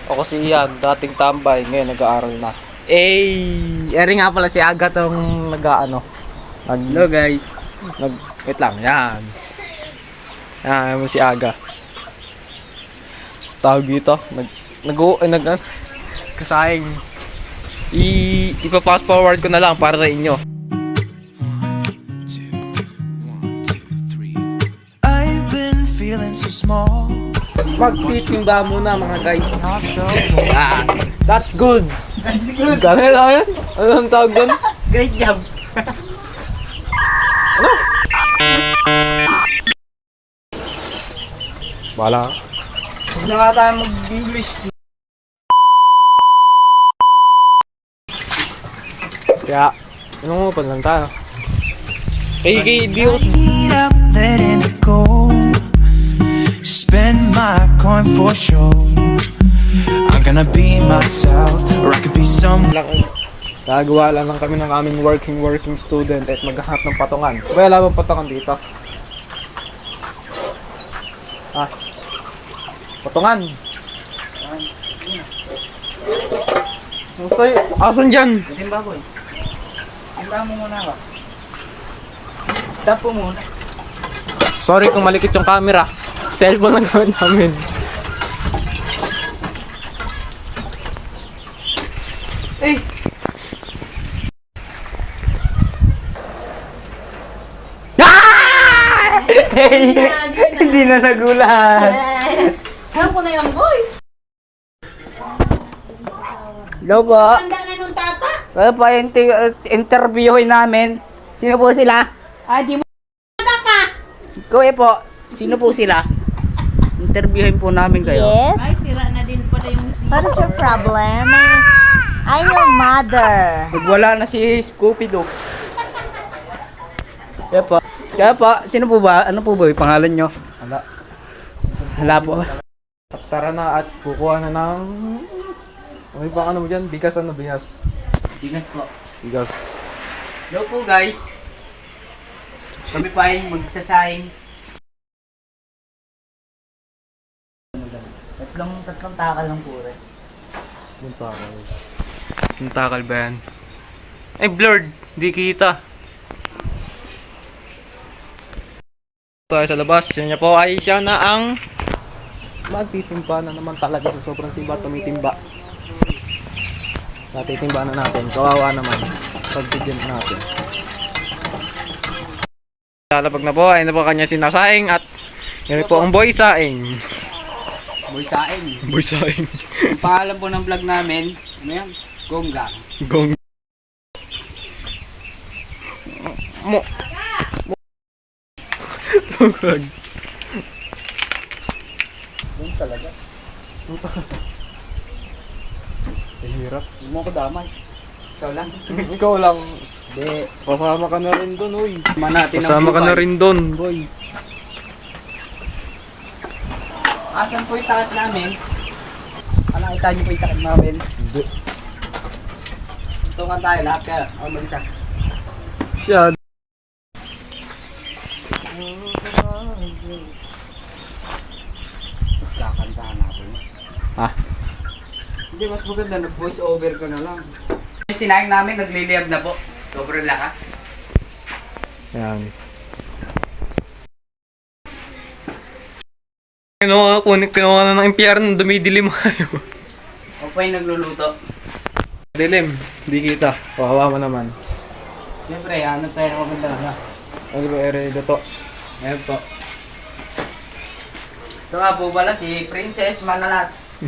Ako si Ian, dating tambay, ngayon nag-aaral na. Eri nga pala si Aga tong Hello guys. wait lang, yan. Yan, si Aga. Tawag dito, kasayang. Ipa-fast forward ko na lang para sa inyo. I've been feeling so small. Magtitimba muna mga guys. That's good. That's good. Ganun lang yan? Ano ang tawag doon? Great job. Bala. Huwag na nga tayo mag-English. Kaya, ano mo pa lang tayo? Di ko Eat up, letting it go. Spend my coin for show. I'm gonna be myself, or I could be some. Gagawa lang kami ng aming working student at maghahanap ng patungan. Kaya alam ang patungan dito. Patungan. Musay, asan dyan? Timba boy. Timba mo muna ba? Stop po muna. Sorry kung malikit yung camera. Cellphone lang gawin namin. Hey! Hindi na nagulat. Alam ko na yung boy. Hello po. Tanda na nung tata. Kaya po yung interviewin namin. Sino po sila? Ah, di mo ka. Kuya po. Sino po sila? Interviewin po namin kayo. Ay, Yes? sira na din pala yung What is your problem? I'm your mother. Wala na si Scooby-Doo. Kaya po, sino po ba? Ano po ba yung pangalan nyo? Wala. Hala po. Tara na at kukuha na ng... May pang ano mo dyan? Bigas ano? Bigas. Bigas po. Bigas. Hello po guys. Kami pa ay magsasayang. Tatlong takal lang po rin. Sintakal ba yan? Ay, blurred. Di kita. Tayo sa labas. Siya niya po ay siya na ang magtitimba na naman talaga sa sobrang timba. Tumitimba. Natitimba na natin. Kawawa naman. Pagbigyan natin. Lalabag na po. Ay na po kanya sinasaing at yun po ang boy saing. Boy saing. Boy saing. Ang pangalan po ng vlog namin, ano yan? Gonggang. Gong. Mo. Tungkag. Yun talaga. Hirap. Hindi mo ako damay. Ikaw lang. Ikaw lang. Hindi. Pasama ka na rin doon, uy. Kasama ka na rin doon, boy. Asan po yung takot namin? Nakita niyo po yung takot namin? Hindi. Tungan tayo lahat kayo. O mag-isa. Siya. Tapos kakantahan natin. Ha? Hindi, mas maganda nag-voice over ko na lang. Yung sinayang namin, nagliliyab na po. Sobrang lakas. Yan. Kinuha na ng impyerno, dumidilim kayo. O pa yung nagluluto. Dilim, di kita. Kawawa mo naman. Siyempre, ano tayo na maganda na. Nagro-ere dito. Ayan po. Ito nga po pala si Princess Manalas.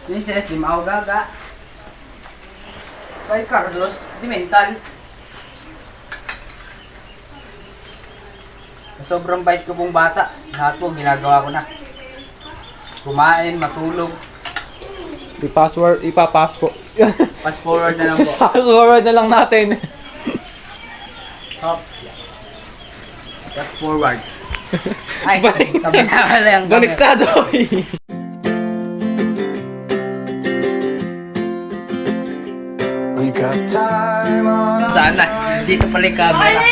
Princess Di Maugaga. Kay Carlos Di Mental. Sobrang bait ko pong bata. Lahat po ginagawa ko na. Kumain, matulog. Ipa-passport. Fast forward na lang po. Password na lang natin. Stop. Fast forward. Ay, sabi na pala yung Baliktado. We got time on our Sana. Dito pala yung camera.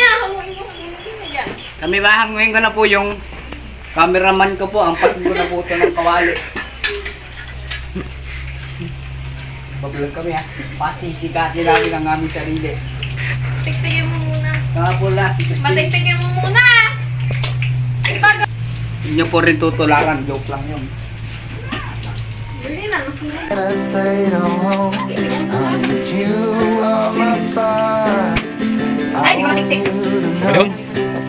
Kami ba hanguin ko na po yung Cameraman ko po, ang pasin ko na po ito ng kawali. Bablog kami ha. Pasisikatin namin ang aming sarili. Tiktigin mo muna. Nakapula si Christine. Matiktigin mo muna! Hindi niyo po rin tutularan. Joke lang yun. Hindi na, nasunod. And I stayed home. I need you on my fire. I want you to know Ayun.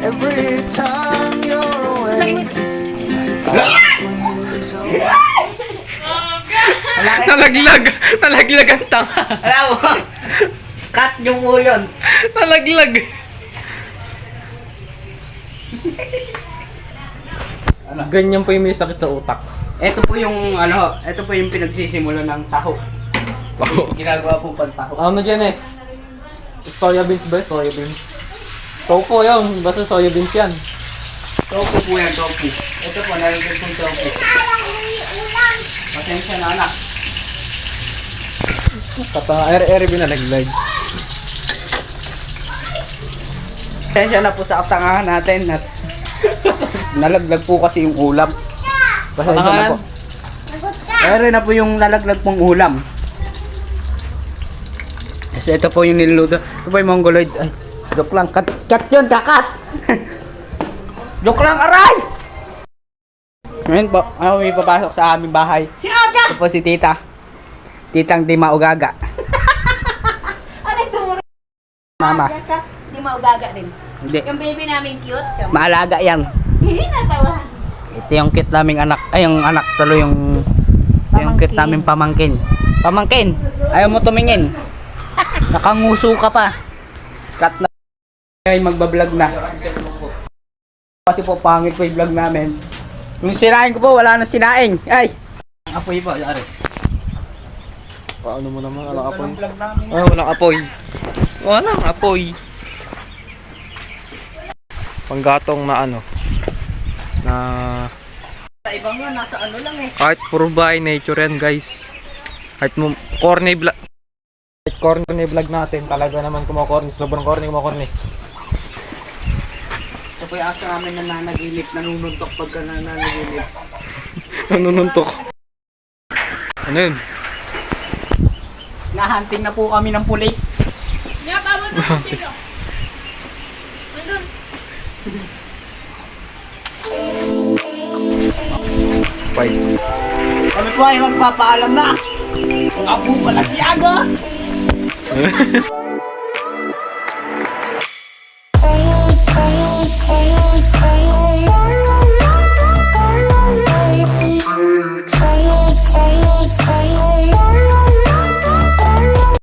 every time you're away. Nalaglag! Nalaglag ang tanga! Alam mo, cut nyo po yun. Nalaglag! Ganyan po yung may sakit sa utak. Ito po yung ito po yung pinagsisimula ng taho. Taho. Ginagawa pong pantaho. Ano dyan eh? Soya beans ba? Soya beans. Tofu yun. Basta soya beans yan. Tofu po yan, tofu. Ito po, nalagyan pong tofu. Pasensya na anak. Katanga, ere-ere binalaglag. Pasensya na po sa katangahan natin at nalaglag po kasi yung ulam. Pasensya na po. Ere na po yung nalaglag pong ulam. Kasi ito po yung niluluto. Ito po yung mongoloid. Ay, joke lang. Cut yun, kakat! Joke lang, aray! Ngayon po, may papasok sa aming bahay. Si Aga! Ito po si tita. Titang di maugaga. Ano ito mo? Mama. Hindi maugaga rin. Hindi. Yung baby namin cute. Maalaga yan. Hindi natawahan. Ito yung cute naming anak. Ay, yung anak tuloy yung... Ito yung cute naming pamangkin. Pamangkin! Ayaw mo tumingin. Nakanguso ka pa. Cut na. Ngayon magbablog na. Kasi po pangit po yung vlog namin. Yung sinaing ko po, wala na sinaing. Ay! Apoy po, yari. Paano mo naman? Walang apoy. Vlog namin. Ah, walang apoy. Walang apoy. Panggatong na ano. Na... Sa ibang nga, nasa ano lang eh. Kahit puro by nature yan guys. Kahit mo... Corny vlog. Kahit corny vlog natin. Talaga naman kumakorny. Sobrang corny kumakorny. Ito po yung actor namin na nanaginip. Nanununtok pagka nanaginip. Nanununtok. Ano yun? Nahunting na po kami ng pulis. Nga, bawal na sila. Nandun. Bye. Kami po ay magpapaalam na. Ang apo pala si Aga.